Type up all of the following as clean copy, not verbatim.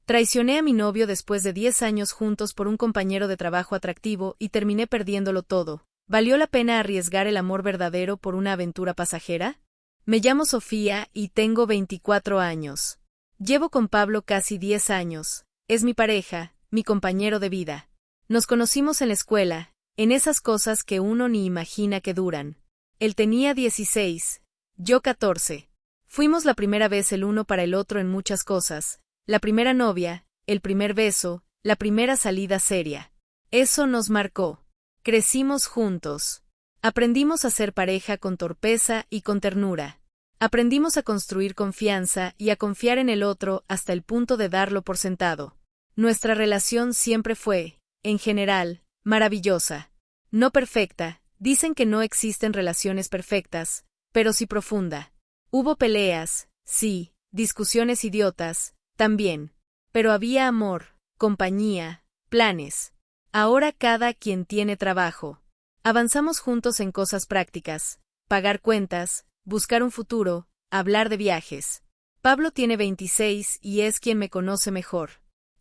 Traicioné a mi novio después de 10 años juntos por un compañero de trabajo atractivo y terminé perdiéndolo todo. ¿Valió la pena arriesgar el amor verdadero por una aventura pasajera? Me llamo Sofía y tengo 24 años. Llevo con Pablo casi 10 años. Es mi pareja, mi compañero de vida. Nos conocimos en la escuela, en esas cosas que uno ni imagina que duran. Él tenía 16, yo 14. Fuimos la primera vez el uno para el otro en muchas cosas. La primera novia, el primer beso, la primera salida seria. Eso nos marcó. Crecimos juntos. Aprendimos a ser pareja con torpeza y con ternura. Aprendimos a construir confianza y a confiar en el otro hasta el punto de darlo por sentado. Nuestra relación siempre fue, en general, maravillosa. No perfecta, dicen que no existen relaciones perfectas, pero sí profunda. Hubo peleas, sí, discusiones idiotas, también. Pero había amor, compañía, planes. Ahora cada quien tiene trabajo. Avanzamos juntos en cosas prácticas, pagar cuentas, buscar un futuro, hablar de viajes. Pablo tiene 26 y es quien me conoce mejor.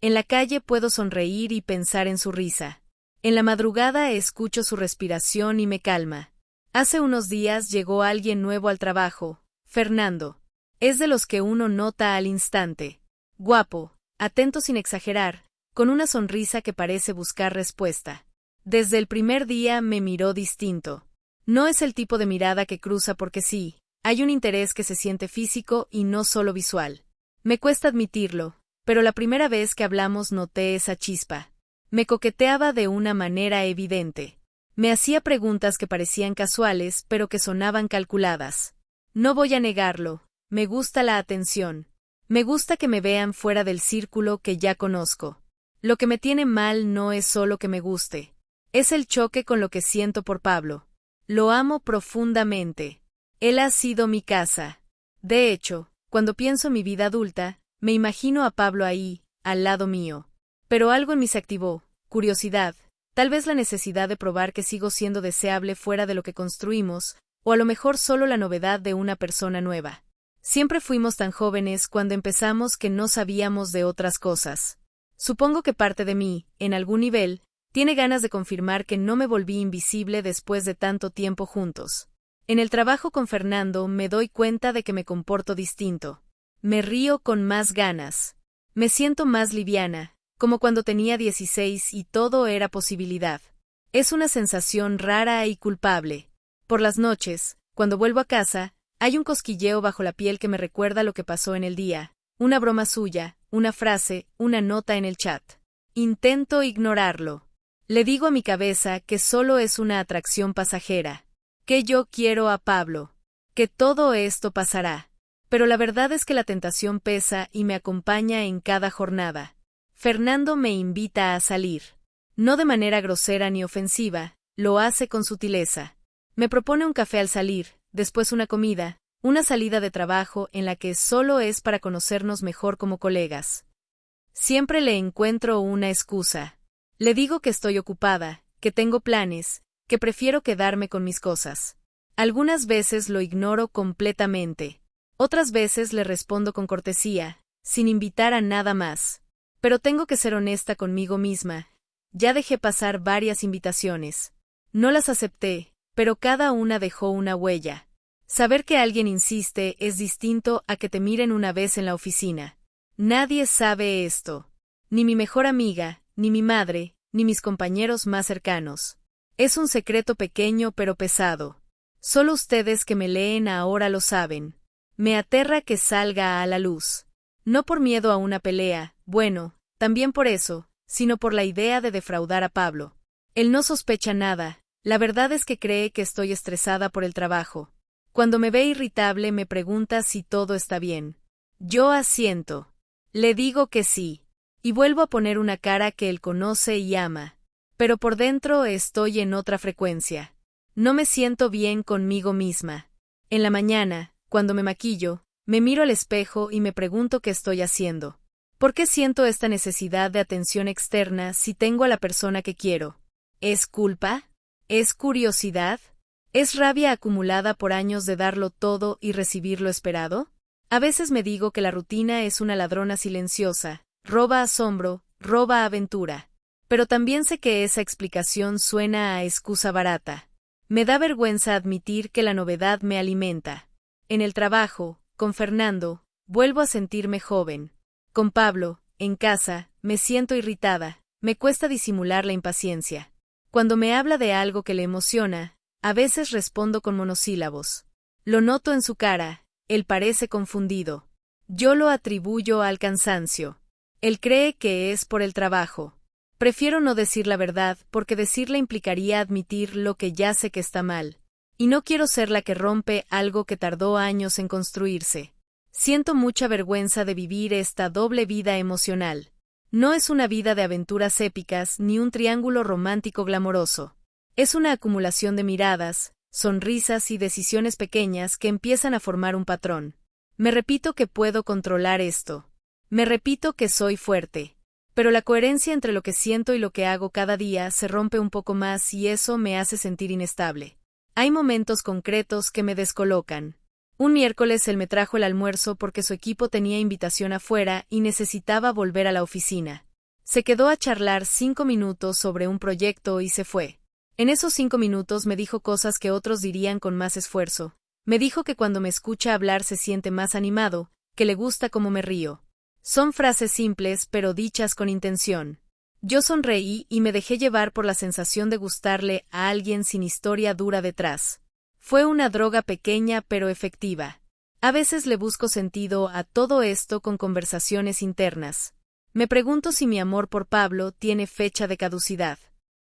En la calle puedo sonreír y pensar en su risa. En la madrugada escucho su respiración y me calma. Hace unos días llegó alguien nuevo al trabajo, Fernando. Es de los que uno nota al instante. Guapo, atento sin exagerar, con una sonrisa que parece buscar respuesta. Desde el primer día me miró distinto. No es el tipo de mirada que cruza porque sí, hay un interés que se siente físico y no solo visual. Me cuesta admitirlo, pero la primera vez que hablamos noté esa chispa. Me coqueteaba de una manera evidente. Me hacía preguntas que parecían casuales, pero que sonaban calculadas. No voy a negarlo, me gusta la atención. Me gusta que me vean fuera del círculo que ya conozco. Lo que me tiene mal no es solo que me guste. Es el choque con lo que siento por Pablo. Lo amo profundamente. Él ha sido mi casa. De hecho, cuando pienso en mi vida adulta, me imagino a Pablo ahí, al lado mío. Pero algo en mí se activó, curiosidad, tal vez la necesidad de probar que sigo siendo deseable fuera de lo que construimos, o a lo mejor solo la novedad de una persona nueva. Siempre fuimos tan jóvenes cuando empezamos que no sabíamos de otras cosas. Supongo que parte de mí, en algún nivel, tiene ganas de confirmar que no me volví invisible después de tanto tiempo juntos. En el trabajo con Fernando me doy cuenta de que me comporto distinto. Me río con más ganas. Me siento más liviana, como cuando tenía 16 y todo era posibilidad. Es una sensación rara y culpable. Por las noches, cuando vuelvo a casa, hay un cosquilleo bajo la piel que me recuerda lo que pasó en el día, una broma suya, una frase, una nota en el chat. Intento ignorarlo. Le digo a mi cabeza que solo es una atracción pasajera, que yo quiero a Pablo, que todo esto pasará. Pero la verdad es que la tentación pesa y me acompaña en cada jornada. Fernando me invita a salir. No de manera grosera ni ofensiva, lo hace con sutileza. Me propone un café al salir, después una comida, una salida de trabajo en la que solo es para conocernos mejor como colegas. Siempre le encuentro una excusa. Le digo que estoy ocupada, que tengo planes, que prefiero quedarme con mis cosas. Algunas veces lo ignoro completamente. Otras veces le respondo con cortesía, sin invitar a nada más. Pero tengo que ser honesta conmigo misma. Ya dejé pasar varias invitaciones. No las acepté, pero cada una dejó una huella. Saber que alguien insiste es distinto a que te miren una vez en la oficina. Nadie sabe esto. Ni mi mejor amiga, ni mi madre, ni mis compañeros más cercanos. Es un secreto pequeño pero pesado. Solo ustedes que me leen ahora lo saben. Me aterra que salga a la luz. No por miedo a una pelea, bueno, también por eso, sino por la idea de defraudar a Pablo. Él no sospecha nada. La verdad es que cree que estoy estresada por el trabajo. Cuando me ve irritable me pregunta si todo está bien. Yo asiento. Le digo que sí. Y vuelvo a poner una cara que él conoce y ama. Pero por dentro estoy en otra frecuencia. No me siento bien conmigo misma. En la mañana, cuando me maquillo, me miro al espejo y me pregunto qué estoy haciendo. ¿Por qué siento esta necesidad de atención externa si tengo a la persona que quiero? ¿Es culpa? ¿Es curiosidad? ¿Es rabia acumulada por años de darlo todo y recibir lo esperado? A veces me digo que la rutina es una ladrona silenciosa, roba asombro, roba aventura. Pero también sé que esa explicación suena a excusa barata. Me da vergüenza admitir que la novedad me alimenta. En el trabajo, con Fernando, vuelvo a sentirme joven. Con Pablo, en casa, me siento irritada, me cuesta disimular la impaciencia. Cuando me habla de algo que le emociona, a veces respondo con monosílabos. Lo noto en su cara, él parece confundido. Yo lo atribuyo al cansancio. Él cree que es por el trabajo. Prefiero no decir la verdad porque decirla implicaría admitir lo que ya sé que está mal. Y no quiero ser la que rompe algo que tardó años en construirse. Siento mucha vergüenza de vivir esta doble vida emocional. No es una vida de aventuras épicas ni un triángulo romántico glamoroso. Es una acumulación de miradas, sonrisas y decisiones pequeñas que empiezan a formar un patrón. Me repito que puedo controlar esto. Me repito que soy fuerte. Pero la coherencia entre lo que siento y lo que hago cada día se rompe un poco más y eso me hace sentir inestable. Hay momentos concretos que me descolocan. Un miércoles él me trajo el almuerzo porque su equipo tenía invitación afuera y necesitaba volver a la oficina. Se quedó a charlar 5 minutos sobre un proyecto y se fue. En esos 5 minutos me dijo cosas que otros dirían con más esfuerzo. Me dijo que cuando me escucha hablar se siente más animado, que le gusta cómo me río. Son frases simples pero dichas con intención. Yo sonreí y me dejé llevar por la sensación de gustarle a alguien sin historia dura detrás. Fue una droga pequeña pero efectiva. A veces le busco sentido a todo esto con conversaciones internas. Me pregunto si mi amor por Pablo tiene fecha de caducidad.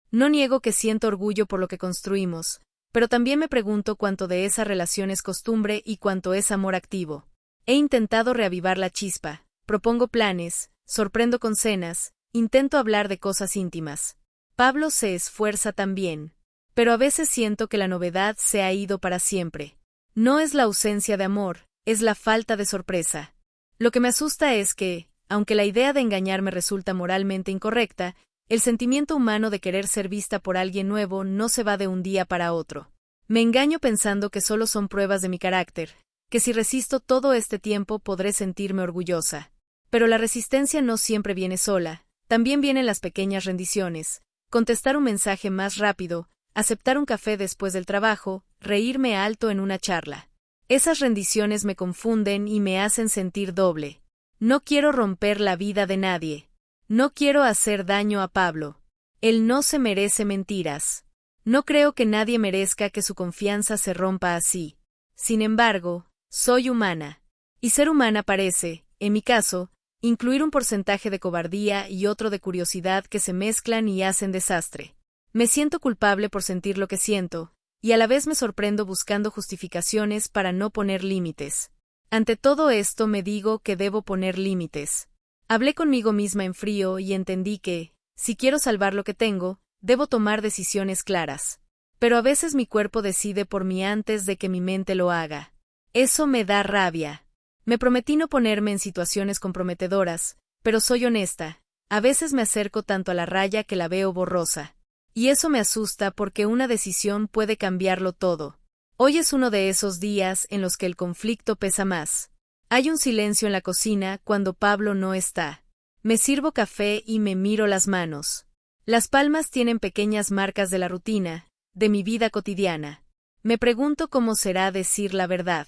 No niego que siento orgullo por lo que construimos, pero también me pregunto cuánto de esa relación es costumbre y cuánto es amor activo. He intentado reavivar la chispa. Propongo planes, sorprendo con cenas, intento hablar de cosas íntimas. Pablo se esfuerza también. Pero a veces siento que la novedad se ha ido para siempre. No es la ausencia de amor, es la falta de sorpresa. Lo que me asusta es que, aunque la idea de engañarme resulta moralmente incorrecta, el sentimiento humano de querer ser vista por alguien nuevo no se va de un día para otro. Me engaño pensando que solo son pruebas de mi carácter, que si resisto todo este tiempo podré sentirme orgullosa. Pero la resistencia no siempre viene sola, también vienen las pequeñas rendiciones, contestar un mensaje más rápido, aceptar un café después del trabajo, reírme alto en una charla. Esas rendiciones me confunden y me hacen sentir doble. No quiero romper la vida de nadie. No quiero hacer daño a Pablo. Él no se merece mentiras. No creo que nadie merezca que su confianza se rompa así. Sin embargo, soy humana. Y ser humana parece, en mi caso, incluir un porcentaje de cobardía y otro de curiosidad que se mezclan y hacen desastre. Me siento culpable por sentir lo que siento, y a la vez me sorprendo buscando justificaciones para no poner límites. Ante todo esto me digo que debo poner límites. Hablé conmigo misma en frío y entendí que, si quiero salvar lo que tengo, debo tomar decisiones claras. Pero a veces mi cuerpo decide por mí antes de que mi mente lo haga. Eso me da rabia. Me prometí no ponerme en situaciones comprometedoras, pero soy honesta, a veces me acerco tanto a la raya que la veo borrosa. Y eso me asusta porque una decisión puede cambiarlo todo. Hoy es uno de esos días en los que el conflicto pesa más. Hay un silencio en la cocina cuando Pablo no está. Me sirvo café y me miro las manos. Las palmas tienen pequeñas marcas de la rutina, de mi vida cotidiana. Me pregunto cómo será decir la verdad.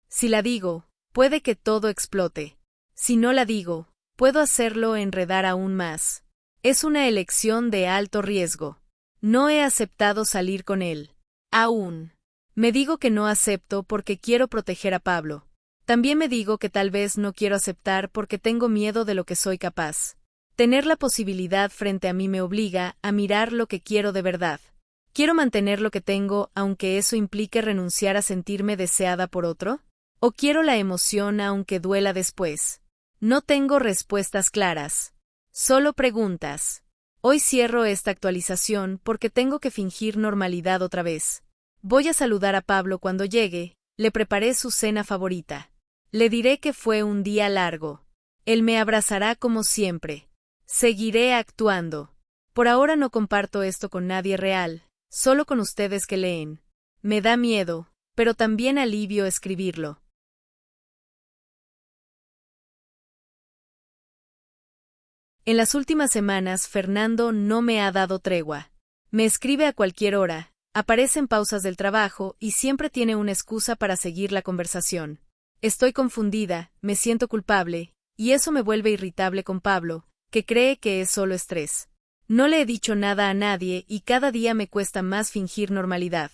Si la digo, puede que todo explote. Si no la digo, puedo hacerlo enredar aún más. Es una elección de alto riesgo. No he aceptado salir con él. Aún. Me digo que no acepto porque quiero proteger a Pablo. También me digo que tal vez no quiero aceptar porque tengo miedo de lo que soy capaz. Tener la posibilidad frente a mí me obliga a mirar lo que quiero de verdad. ¿Quiero mantener lo que tengo aunque eso implique renunciar a sentirme deseada por otro? ¿O quiero la emoción aunque duela después? No tengo respuestas claras. Solo preguntas. Hoy cierro esta actualización porque tengo que fingir normalidad otra vez. Voy a saludar a Pablo cuando llegue, le preparé su cena favorita. Le diré que fue un día largo. Él me abrazará como siempre. Seguiré actuando. Por ahora no comparto esto con nadie real, solo con ustedes que leen. Me da miedo, pero también alivio escribirlo. En las últimas semanas, Fernando no me ha dado tregua. Me escribe a cualquier hora, aparece en pausas del trabajo y siempre tiene una excusa para seguir la conversación. Estoy confundida, me siento culpable, y eso me vuelve irritable con Pablo, que cree que es solo estrés. No le he dicho nada a nadie y cada día me cuesta más fingir normalidad.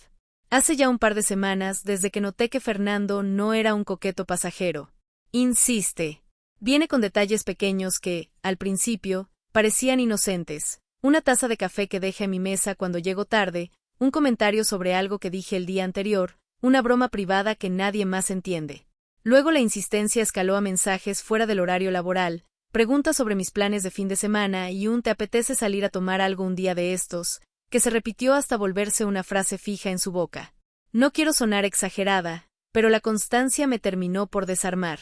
Hace ya un par de semanas desde que noté que Fernando no era un coqueto pasajero. Insiste. Viene con detalles pequeños que, al principio, parecían inocentes. Una taza de café que deje en mi mesa cuando llego tarde, un comentario sobre algo que dije el día anterior, una broma privada que nadie más entiende. Luego la insistencia escaló a mensajes fuera del horario laboral, preguntas sobre mis planes de fin de semana y un ¿te apetece salir a tomar algo un día de estos?, que se repitió hasta volverse una frase fija en su boca. No quiero sonar exagerada, pero la constancia me terminó por desarmar.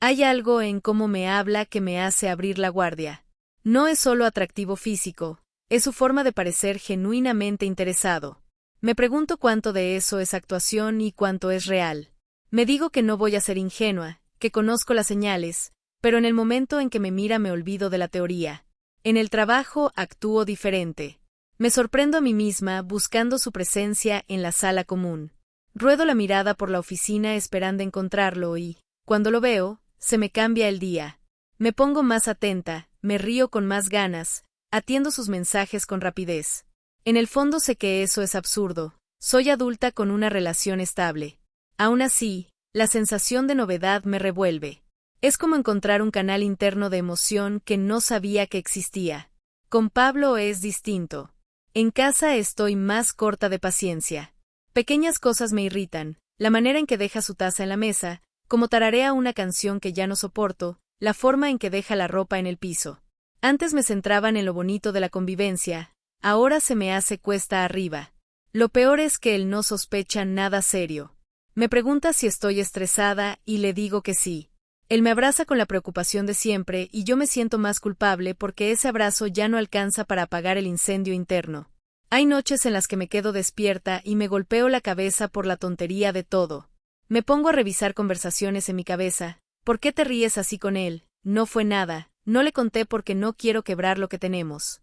Hay algo en cómo me habla que me hace abrir la guardia. No es solo atractivo físico, es su forma de parecer genuinamente interesado. Me pregunto cuánto de eso es actuación y cuánto es real. Me digo que no voy a ser ingenua, que conozco las señales, pero en el momento en que me mira me olvido de la teoría. En el trabajo actúo diferente. Me sorprendo a mí misma buscando su presencia en la sala común. Ruedo la mirada por la oficina esperando encontrarlo y, cuando lo veo, se me cambia el día. Me pongo más atenta, me río con más ganas, atiendo sus mensajes con rapidez. En el fondo sé que eso es absurdo. Soy adulta con una relación estable. Aún así, la sensación de novedad me revuelve. Es como encontrar un canal interno de emoción que no sabía que existía. Con Pablo es distinto. En casa estoy más corta de paciencia. Pequeñas cosas me irritan, la manera en que deja su taza en la mesa, como tararea una canción que ya no soporto, la forma en que deja la ropa en el piso. Antes me centraban en lo bonito de la convivencia, ahora se me hace cuesta arriba. Lo peor es que él no sospecha nada serio. Me pregunta si estoy estresada y le digo que sí. Él me abraza con la preocupación de siempre y yo me siento más culpable porque ese abrazo ya no alcanza para apagar el incendio interno. Hay noches en las que me quedo despierta y me golpeo la cabeza por la tontería de todo. Me pongo a revisar conversaciones en mi cabeza. ¿Por qué te ríes así con él? No fue nada, no le conté porque no quiero quebrar lo que tenemos.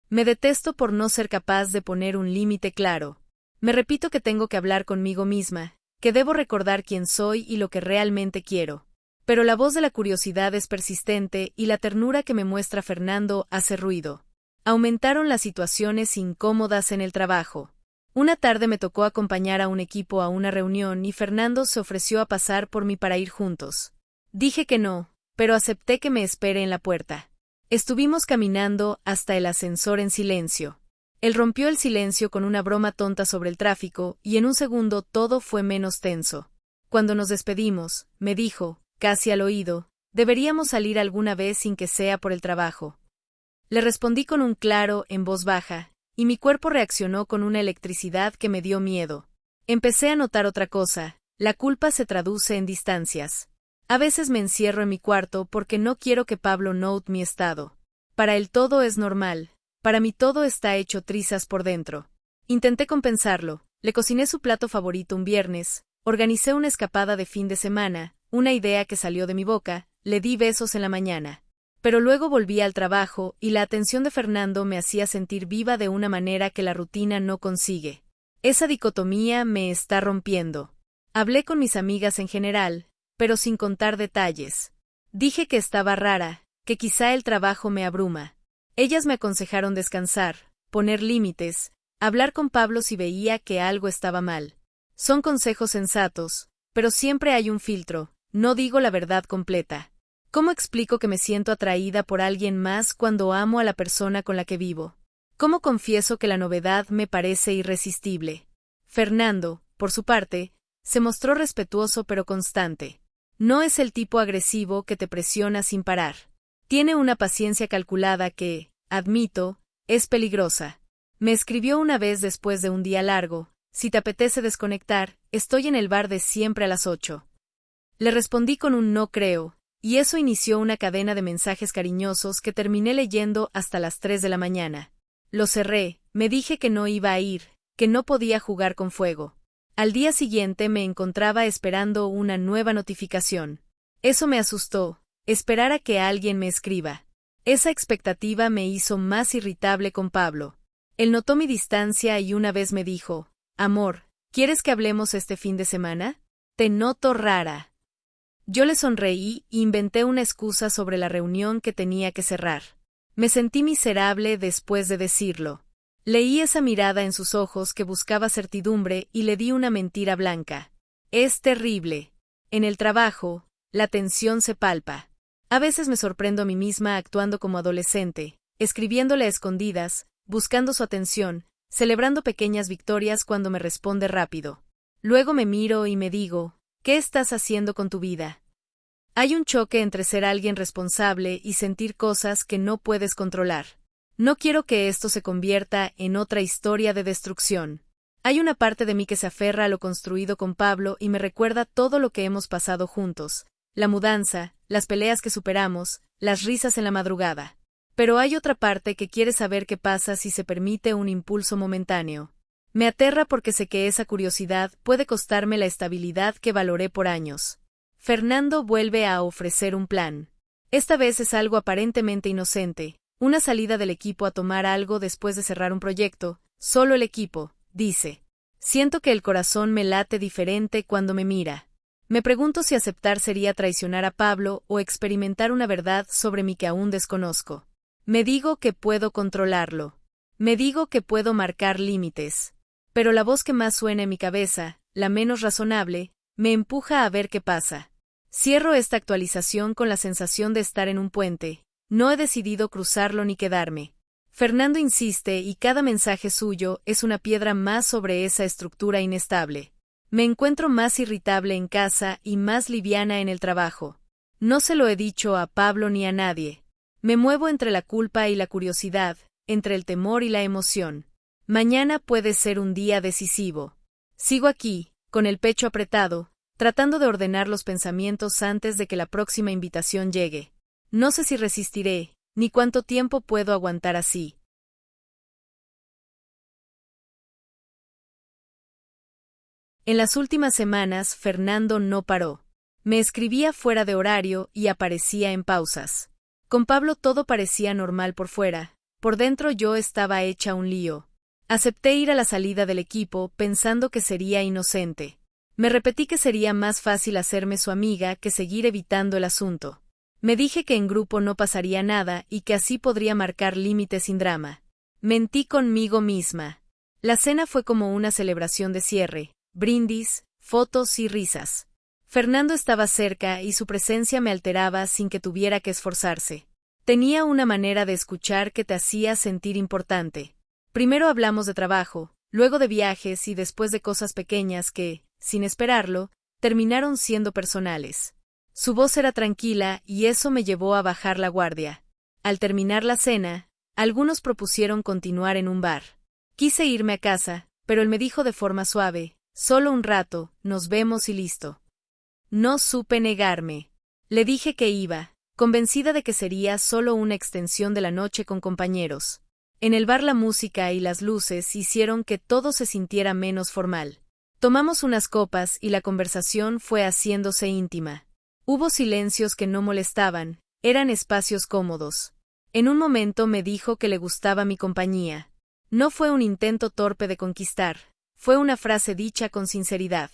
Me detesto por no ser capaz de poner un límite claro. Me repito que tengo que hablar conmigo misma, que debo recordar quién soy y lo que realmente quiero. Pero la voz de la curiosidad es persistente y la ternura que me muestra Fernando hace ruido. Aumentaron las situaciones incómodas en el trabajo. Una tarde me tocó acompañar a un equipo a una reunión y Fernando se ofreció a pasar por mí para ir juntos. Dije que no, pero acepté que me espere en la puerta. Estuvimos caminando hasta el ascensor en silencio. Él rompió el silencio con una broma tonta sobre el tráfico y en un segundo todo fue menos tenso. Cuando nos despedimos, me dijo, casi al oído, deberíamos salir alguna vez sin que sea por el trabajo. Le respondí con un claro en voz baja, y mi cuerpo reaccionó con una electricidad que me dio miedo. Empecé a notar otra cosa, la culpa se traduce en distancias. A veces me encierro en mi cuarto porque no quiero que Pablo note mi estado. Para él todo es normal, para mí todo está hecho trizas por dentro. Intenté compensarlo, le cociné su plato favorito un viernes, organicé una escapada de fin de semana, una idea que salió de mi boca, le di besos en la mañana. Pero luego volví al trabajo y la atención de Fernando me hacía sentir viva de una manera que la rutina no consigue. Esa dicotomía me está rompiendo. Hablé con mis amigas en general, pero sin contar detalles. Dije que estaba rara, que quizá el trabajo me abruma. Ellas me aconsejaron descansar, poner límites, hablar con Pablo si veía que algo estaba mal. Son consejos sensatos, pero siempre hay un filtro, no digo la verdad completa. ¿Cómo explico que me siento atraída por alguien más cuando amo a la persona con la que vivo? ¿Cómo confieso que la novedad me parece irresistible? Fernando, por su parte, se mostró respetuoso pero constante. No es el tipo agresivo que te presiona sin parar. Tiene una paciencia calculada que, admito, es peligrosa. Me escribió una vez después de un día largo, si te apetece desconectar, estoy en el bar de siempre a las 8. Le respondí con un no creo, y eso inició una cadena de mensajes cariñosos que terminé leyendo hasta las 3 de la mañana. Lo cerré, me dije que no iba a ir, que no podía jugar con fuego. Al día siguiente me encontraba esperando una nueva notificación. Eso me asustó, esperar a que alguien me escriba. Esa expectativa me hizo más irritable con Pablo. Él notó mi distancia y una vez me dijo: «Amor, ¿quieres que hablemos este fin de semana? Te noto rara». Yo le sonreí e inventé una excusa sobre la reunión que tenía que cerrar. Me sentí miserable después de decirlo. Leí esa mirada en sus ojos que buscaba certidumbre y le di una mentira blanca. Es terrible. En el trabajo, la tensión se palpa. A veces me sorprendo a mí misma actuando como adolescente, escribiéndole a escondidas, buscando su atención, celebrando pequeñas victorias cuando me responde rápido. Luego me miro y me digo: ¿qué estás haciendo con tu vida? Hay un choque entre ser alguien responsable y sentir cosas que no puedes controlar. No quiero que esto se convierta en otra historia de destrucción. Hay una parte de mí que se aferra a lo construido con Pablo y me recuerda todo lo que hemos pasado juntos: la mudanza, las peleas que superamos, las risas en la madrugada. Pero hay otra parte que quiere saber qué pasa si se permite un impulso momentáneo. Me aterra porque sé que esa curiosidad puede costarme la estabilidad que valoré por años. Fernando vuelve a ofrecer un plan. Esta vez es algo aparentemente inocente, una salida del equipo a tomar algo después de cerrar un proyecto. Solo el equipo, dice. Siento que el corazón me late diferente cuando me mira. Me pregunto si aceptar sería traicionar a Pablo o experimentar una verdad sobre mí que aún desconozco. Me digo que puedo controlarlo. Me digo que puedo marcar límites. Pero la voz que más suena en mi cabeza, la menos razonable, me empuja a ver qué pasa. Cierro esta actualización con la sensación de estar en un puente. No he decidido cruzarlo ni quedarme. Fernando insiste y cada mensaje suyo es una piedra más sobre esa estructura inestable. Me encuentro más irritable en casa y más liviana en el trabajo. No se lo he dicho a Pablo ni a nadie. Me muevo entre la culpa y la curiosidad, entre el temor y la emoción. Mañana puede ser un día decisivo. Sigo aquí, con el pecho apretado, tratando de ordenar los pensamientos antes de que la próxima invitación llegue. No sé si resistiré, ni cuánto tiempo puedo aguantar así. En las últimas semanas, Fernando no paró. Me escribía fuera de horario y aparecía en pausas. Con Pablo todo parecía normal por fuera, por dentro yo estaba hecha un lío. Acepté ir a la salida del equipo pensando que sería inocente. Me repetí que sería más fácil hacerme su amiga que seguir evitando el asunto. Me dije que en grupo no pasaría nada y que así podría marcar límites sin drama. Mentí conmigo misma. La cena fue como una celebración de cierre, brindis, fotos y risas. Fernando estaba cerca y su presencia me alteraba sin que tuviera que esforzarse. Tenía una manera de escuchar que te hacía sentir importante. Primero hablamos de trabajo, luego de viajes y después de cosas pequeñas que, sin esperarlo, terminaron siendo personales. Su voz era tranquila y eso me llevó a bajar la guardia. Al terminar la cena, algunos propusieron continuar en un bar. Quise irme a casa, pero él me dijo de forma suave: «Solo un rato, nos vemos y listo». No supe negarme. Le dije que iba, convencida de que sería solo una extensión de la noche con compañeros. En el bar la música y las luces hicieron que todo se sintiera menos formal. Tomamos unas copas y la conversación fue haciéndose íntima. Hubo silencios que no molestaban, eran espacios cómodos. En un momento me dijo que le gustaba mi compañía. No fue un intento torpe de conquistar, fue una frase dicha con sinceridad.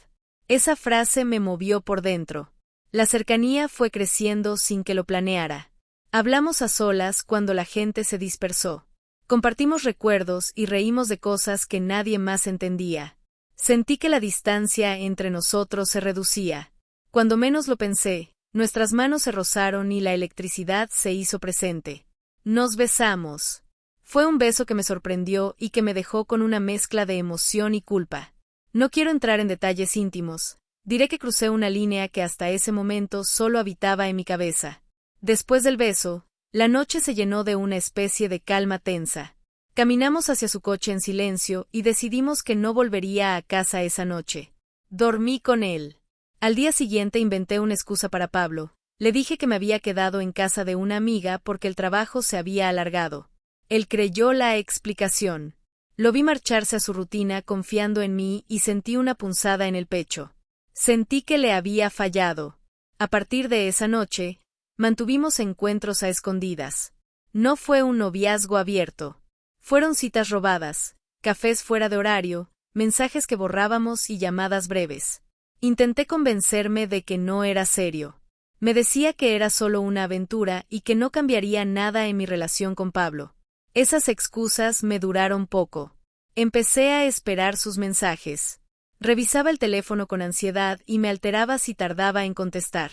Esa frase me movió por dentro. La cercanía fue creciendo sin que lo planeara. Hablamos a solas cuando la gente se dispersó. Compartimos recuerdos y reímos de cosas que nadie más entendía. Sentí que la distancia entre nosotros se reducía. Cuando menos lo pensé, nuestras manos se rozaron y la electricidad se hizo presente. Nos besamos. Fue un beso que me sorprendió y que me dejó con una mezcla de emoción y culpa. No quiero entrar en detalles íntimos. Diré que crucé una línea que hasta ese momento solo habitaba en mi cabeza. Después del beso, la noche se llenó de una especie de calma tensa. Caminamos hacia su coche en silencio y decidimos que no volvería a casa esa noche. Dormí con él. Al día siguiente inventé una excusa para Pablo. Le dije que me había quedado en casa de una amiga porque el trabajo se había alargado. Él creyó la explicación. Lo vi marcharse a su rutina confiando en mí y sentí una punzada en el pecho. Sentí que le había fallado. A partir de esa noche, mantuvimos encuentros a escondidas. No fue un noviazgo abierto. Fueron citas robadas, cafés fuera de horario, mensajes que borrábamos y llamadas breves. Intenté convencerme de que no era serio. Me decía que era solo una aventura y que no cambiaría nada en mi relación con Pablo. Esas excusas me duraron poco. Empecé a esperar sus mensajes. Revisaba el teléfono con ansiedad y me alteraba si tardaba en contestar.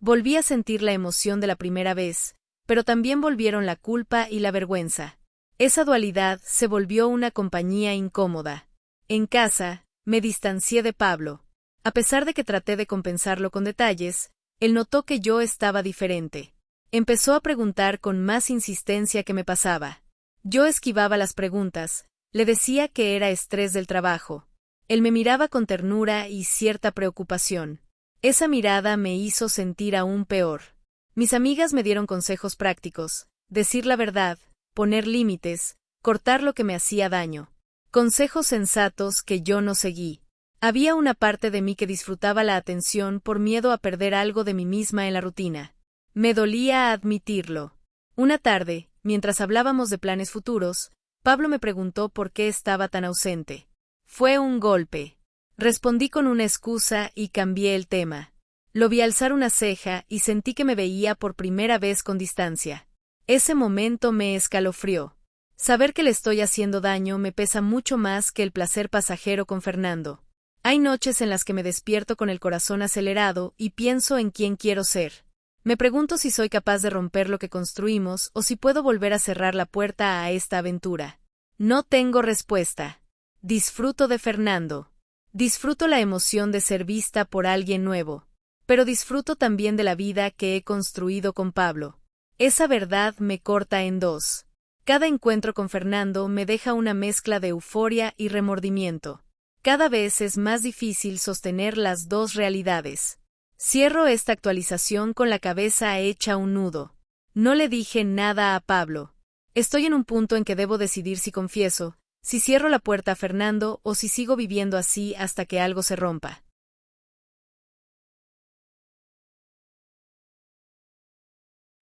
Volví a sentir la emoción de la primera vez, pero también volvieron la culpa y la vergüenza. Esa dualidad se volvió una compañía incómoda. En casa, me distancié de Pablo. A pesar de que traté de compensarlo con detalles, él notó que yo estaba diferente. Empezó a preguntar con más insistencia qué me pasaba. Yo esquivaba las preguntas, le decía que era estrés del trabajo. Él me miraba con ternura y cierta preocupación. Esa mirada me hizo sentir aún peor. Mis amigas me dieron consejos prácticos: decir la verdad, poner límites, cortar lo que me hacía daño. Consejos sensatos que yo no seguí. Había una parte de mí que disfrutaba la atención por miedo a perder algo de mí misma en la rutina. Me dolía admitirlo. Una tarde, mientras hablábamos de planes futuros, Pablo me preguntó por qué estaba tan ausente. Fue un golpe. Respondí con una excusa y cambié el tema. Lo vi alzar una ceja y sentí que me veía por primera vez con distancia. Ese momento me escalofrió. Saber que le estoy haciendo daño me pesa mucho más que el placer pasajero con Fernando. Hay noches en las que me despierto con el corazón acelerado y pienso en quién quiero ser. Me pregunto si soy capaz de romper lo que construimos o si puedo volver a cerrar la puerta a esta aventura. No tengo respuesta. Disfruto de Fernando. Disfruto la emoción de ser vista por alguien nuevo. Pero disfruto también de la vida que he construido con Pablo. Esa verdad me corta en dos. Cada encuentro con Fernando me deja una mezcla de euforia y remordimiento. Cada vez es más difícil sostener las dos realidades. Cierro esta actualización con la cabeza hecha un nudo. No le dije nada a Pablo. Estoy en un punto en que debo decidir si confieso, si cierro la puerta a Fernando o si sigo viviendo así hasta que algo se rompa.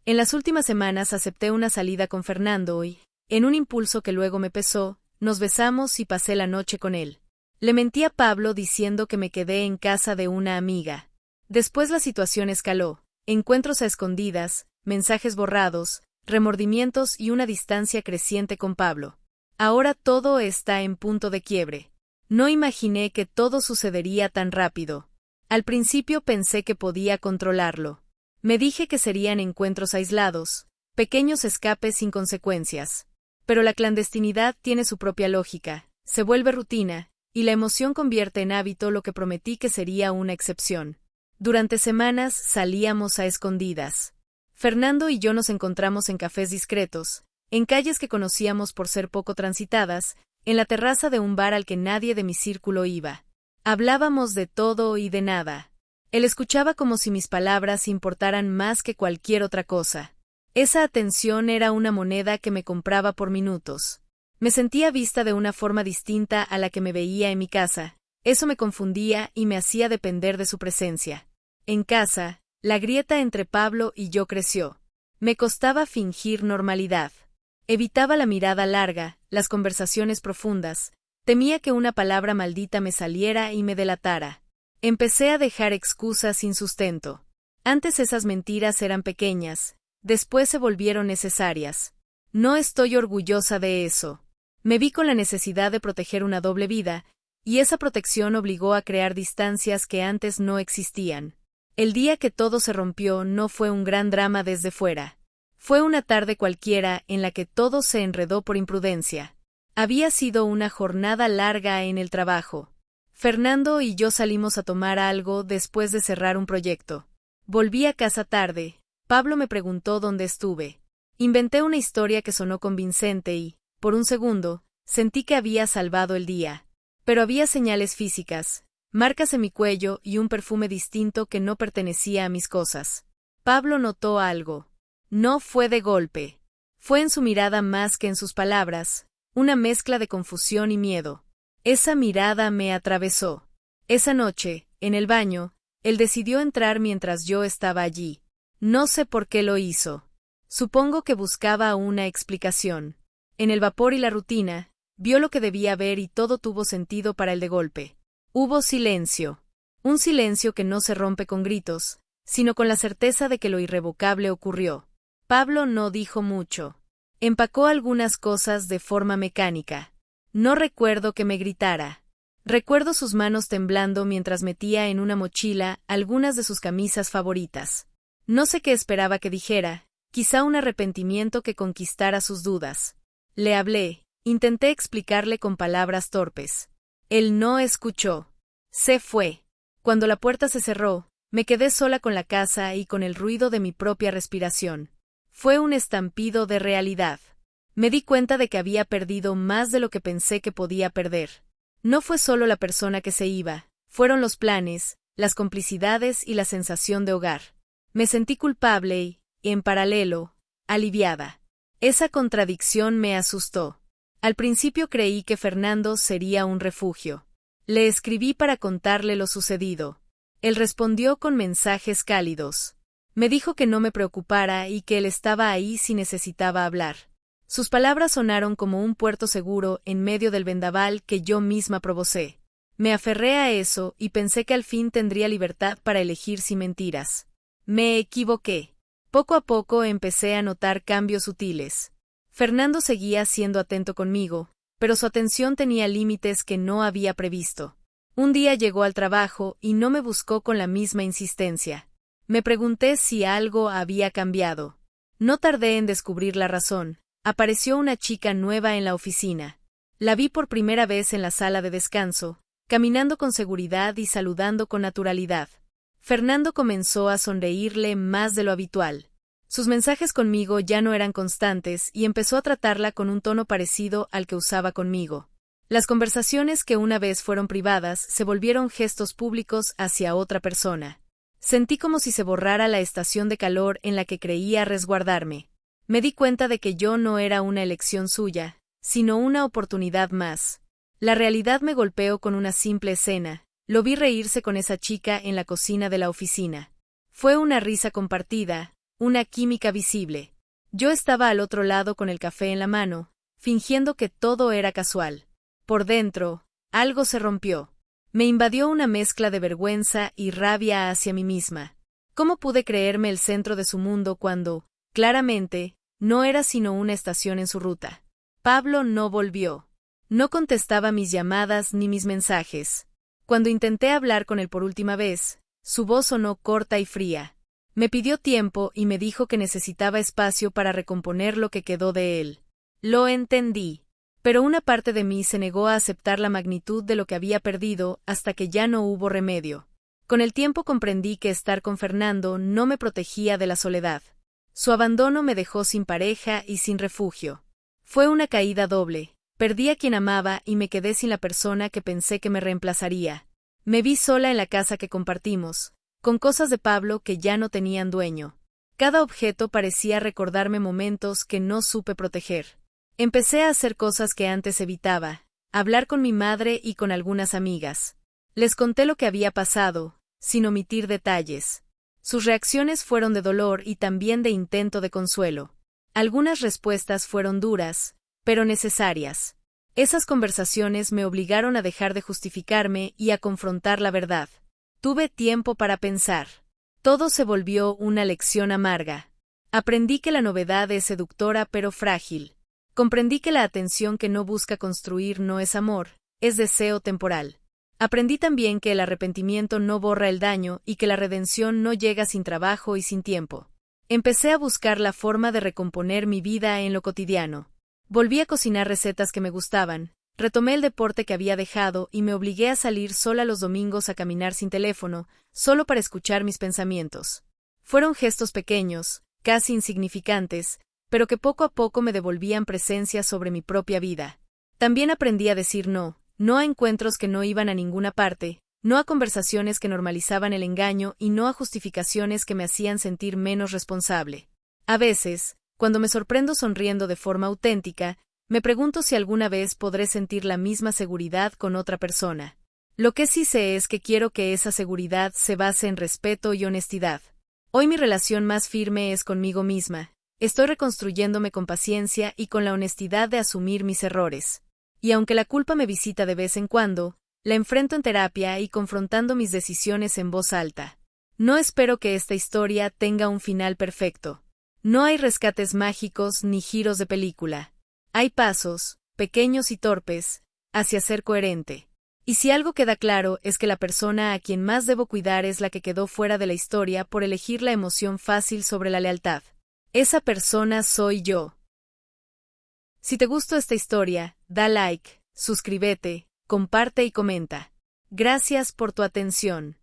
En las últimas semanas acepté una salida con Fernando y, en un impulso que luego me pesó, nos besamos y pasé la noche con él. Le mentí a Pablo diciendo que me quedé en casa de una amiga. Después la situación escaló: encuentros a escondidas, mensajes borrados, remordimientos y una distancia creciente con Pablo. Ahora todo está en punto de quiebre. No imaginé que todo sucedería tan rápido. Al principio pensé que podía controlarlo. Me dije que serían encuentros aislados, pequeños escapes sin consecuencias. Pero la clandestinidad tiene su propia lógica, se vuelve rutina, y la emoción convierte en hábito lo que prometí que sería una excepción. Durante semanas salíamos a escondidas. Fernando y yo nos encontramos en cafés discretos, en calles que conocíamos por ser poco transitadas, en la terraza de un bar al que nadie de mi círculo iba. Hablábamos de todo y de nada. Él escuchaba como si mis palabras importaran más que cualquier otra cosa. Esa atención era una moneda que me compraba por minutos. Me sentía vista de una forma distinta a la que me veía en mi casa. Eso me confundía y me hacía depender de su presencia. En casa, la grieta entre Pablo y yo creció. Me costaba fingir normalidad. Evitaba la mirada larga, las conversaciones profundas. Temía que una palabra maldita me saliera y me delatara. Empecé a dejar excusas sin sustento. Antes esas mentiras eran pequeñas, después se volvieron necesarias. No estoy orgullosa de eso. Me vi con la necesidad de proteger una doble vida, y esa protección obligó a crear distancias que antes no existían. El día que todo se rompió no fue un gran drama desde fuera. Fue una tarde cualquiera en la que todo se enredó por imprudencia. Había sido una jornada larga en el trabajo. Fernando y yo salimos a tomar algo después de cerrar un proyecto. Volví a casa tarde. Pablo me preguntó dónde estuve. Inventé una historia que sonó convincente y, por un segundo, sentí que había salvado el día. Pero había señales físicas, marcas en mi cuello y un perfume distinto que no pertenecía a mis cosas. Pablo notó algo. No fue de golpe. Fue en su mirada más que en sus palabras, una mezcla de confusión y miedo. Esa mirada me atravesó. Esa noche, en el baño, él decidió entrar mientras yo estaba allí. No sé por qué lo hizo. Supongo que buscaba una explicación. En el vapor y la rutina, vio lo que debía ver y todo tuvo sentido para él de golpe. Hubo silencio. Un silencio que no se rompe con gritos, sino con la certeza de que lo irrevocable ocurrió. Pablo no dijo mucho. Empacó algunas cosas de forma mecánica. No recuerdo que me gritara. Recuerdo sus manos temblando mientras metía en una mochila algunas de sus camisas favoritas. No sé qué esperaba que dijera, quizá un arrepentimiento que conquistara sus dudas. Le hablé, intenté explicarle con palabras torpes. Él no escuchó. Se fue. Cuando la puerta se cerró, me quedé sola con la casa y con el ruido de mi propia respiración. Fue un estampido de realidad. Me di cuenta de que había perdido más de lo que pensé que podía perder. No fue solo la persona que se iba, fueron los planes, las complicidades y la sensación de hogar. Me sentí culpable y, en paralelo, aliviada. Esa contradicción me asustó. Al principio creí que Fernando sería un refugio. Le escribí para contarle lo sucedido. Él respondió con mensajes cálidos. Me dijo que no me preocupara y que él estaba ahí si necesitaba hablar. Sus palabras sonaron como un puerto seguro en medio del vendaval que yo misma provocé. Me aferré a eso y pensé que al fin tendría libertad para elegir sin mentiras. Me equivoqué. Poco a poco empecé a notar cambios sutiles. Fernando seguía siendo atento conmigo, pero su atención tenía límites que no había previsto. Un día llegó al trabajo y no me buscó con la misma insistencia. Me pregunté si algo había cambiado. No tardé en descubrir la razón. Apareció una chica nueva en la oficina. La vi por primera vez en la sala de descanso, caminando con seguridad y saludando con naturalidad. Fernando comenzó a sonreírle más de lo habitual. Sus mensajes conmigo ya no eran constantes y empezó a tratarla con un tono parecido al que usaba conmigo. Las conversaciones que una vez fueron privadas se volvieron gestos públicos hacia otra persona. Sentí como si se borrara la estación de calor en la que creía resguardarme. Me di cuenta de que yo no era una elección suya, sino una oportunidad más. La realidad me golpeó con una simple escena. Lo vi reírse con esa chica en la cocina de la oficina. Fue una risa compartida, una química visible. Yo estaba al otro lado con el café en la mano, fingiendo que todo era casual. Por dentro, algo se rompió. Me invadió una mezcla de vergüenza y rabia hacia mí misma. ¿Cómo pude creerme el centro de su mundo cuando, claramente, no era sino una estación en su ruta? Pablo no volvió. No contestaba mis llamadas ni mis mensajes. Cuando intenté hablar con él por última vez, su voz sonó corta y fría. Me pidió tiempo y me dijo que necesitaba espacio para recomponer lo que quedó de él. Lo entendí, pero una parte de mí se negó a aceptar la magnitud de lo que había perdido hasta que ya no hubo remedio. Con el tiempo comprendí que estar con Fernando no me protegía de la soledad. Su abandono me dejó sin pareja y sin refugio. Fue una caída doble. Perdí a quien amaba y me quedé sin la persona que pensé que me reemplazaría. Me vi sola en la casa que compartimos, con cosas de Pablo que ya no tenían dueño. Cada objeto parecía recordarme momentos que no supe proteger. Empecé a hacer cosas que antes evitaba, hablar con mi madre y con algunas amigas. Les conté lo que había pasado, sin omitir detalles. Sus reacciones fueron de dolor y también de intento de consuelo. Algunas respuestas fueron duras, pero necesarias. Esas conversaciones me obligaron a dejar de justificarme y a confrontar la verdad. Tuve tiempo para pensar. Todo se volvió una lección amarga. Aprendí que la novedad es seductora pero frágil. Comprendí que la atención que no busca construir no es amor, es deseo temporal. Aprendí también que el arrepentimiento no borra el daño y que la redención no llega sin trabajo y sin tiempo. Empecé a buscar la forma de recomponer mi vida en lo cotidiano. Volví a cocinar recetas que me gustaban, retomé el deporte que había dejado y me obligué a salir sola los domingos a caminar sin teléfono, solo para escuchar mis pensamientos. Fueron gestos pequeños, casi insignificantes, pero que poco a poco me devolvían presencia sobre mi propia vida. También aprendí a decir no, no a encuentros que no iban a ninguna parte, no a conversaciones que normalizaban el engaño y no a justificaciones que me hacían sentir menos responsable. A veces, cuando me sorprendo sonriendo de forma auténtica, me pregunto si alguna vez podré sentir la misma seguridad con otra persona. Lo que sí sé es que quiero que esa seguridad se base en respeto y honestidad. Hoy mi relación más firme es conmigo misma. Estoy reconstruyéndome con paciencia y con la honestidad de asumir mis errores. Y aunque la culpa me visita de vez en cuando, la enfrento en terapia y confrontando mis decisiones en voz alta. No espero que esta historia tenga un final perfecto. No hay rescates mágicos ni giros de película. Hay pasos, pequeños y torpes, hacia ser coherente. Y si algo queda claro es que la persona a quien más debo cuidar es la que quedó fuera de la historia por elegir la emoción fácil sobre la lealtad. Esa persona soy yo. Si te gustó esta historia, da like, suscríbete, comparte y comenta. Gracias por tu atención.